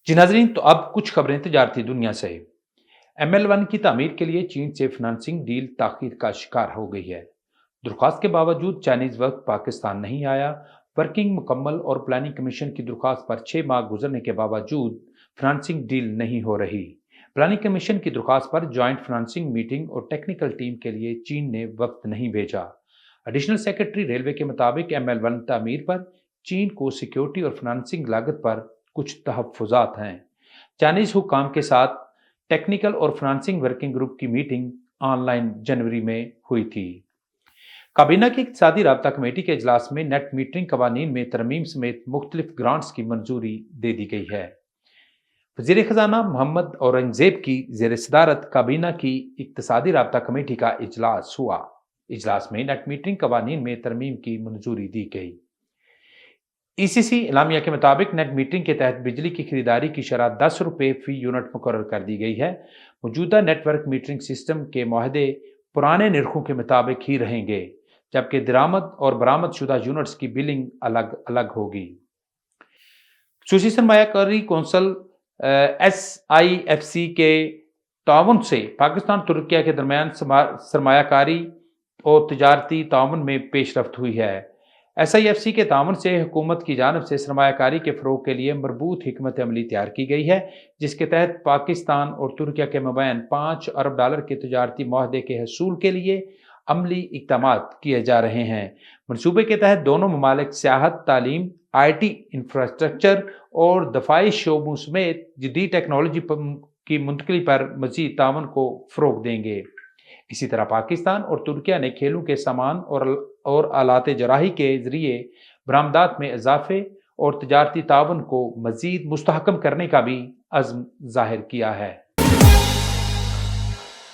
जी नाजरीन, तो अब कुछ खबरें तजारती दुनिया से। ML1 की तामीर के लिए चीन से फाइनेंसिंग डील ताखीर का शिकार हो गई है। दरख्वास्त के बावजूद चाइनीज वक्त पाकिस्तान नहीं आया। वर्किंग मुकम्मल और प्लानिंग कमीशन की दरख्वास्त पर 6 माह गुजरने के बावजूद फाइनेंसिंग डील नहीं हो रही। प्लानिंग कमीशन की दरख्वास्त पर जॉइंट फाइनेंसिंग मीटिंग और टेक्निकल टीम के लिए चीन ने वक्त नहीं भेजा। एडिशनल सेक्रेटरी रेलवे के मुताबिक ML1 तामीर पर चीन को सिक्योरिटी और फाइनेंसिंग लागत पर कुछ तहफ़्फ़ुज़ात हैं। चाइनीज़ हुक्काम के साथ टेक्निकल और फाइनेंसिंग वर्किंग ग्रुप की मीटिंग ऑनलाइन जनवरी में हुई थी। काबीना की इक़्तिसादी राबता कमेटी के इजलास में नेट मीटरिंग कवानीन में तरमीम समेत मुख्तलिफ ग्रांट्स की मंजूरी दे दी गई है। वज़ीर ख़ज़ाना मोहम्मद औरंगज़ेब की ज़ेर सदारत काबीना की इक़्तिसादी राबता कमेटी का इजलास हुआ। इजलास में नेट मीटरिंग कवानीन में तरमीम की मंजूरी दी गई। ECC एलामिया के मुताबिक नेट मीटरिंग के तहत बिजली की खरीदारी की शरह ₹10 फी यूनिट मुकर्रर कर दी गई है। मौजूदा नेटवर्क मीटरिंग सिस्टम के मुआहदे पुराने निर्खों के मुताबिक ही रहेंगे, जबकि दरामद और बरामद शुदा यूनिट्स की बिलिंग अलग अलग होगी। खसूसी सरमायाकारी कौंसल SIFC के ताउन से पाकिस्तान तुर्किया के दरमियान सरमायाकारी और तजारती ताउन में पेशरफ्त हुई है। SIFC के ताउन से हुकूमत की जानिब से सरमायाकारी के फ़रोग के लिए मरबूत हिकमत अमली तैयार की गई है, जिसके तहत पाकिस्तान और तुर्किया के मबैन $5 अरब के तजारती मुआहदे के हसूल के लिए अमली इक़दामात किए जा रहे हैं। मनसूबे के तहत दोनों ममालिक सियाहत, तालीम, IT इंफ्रास्ट्रक्चर और दफाई शोबों समेत जदीद टेक्नोलॉजी की मुंतकली पर मज़ीद ताउन को फ़रोग देंगे। इसी तरह पाकिस्तान और तुर्किया ने खेलों के सामान और आलात जराही के ज़रिए बरामदात में इजाफे और तजारती ताउन को मज़ीद मुस्तहकम करने का भी अज़्म ज़ाहिर किया है।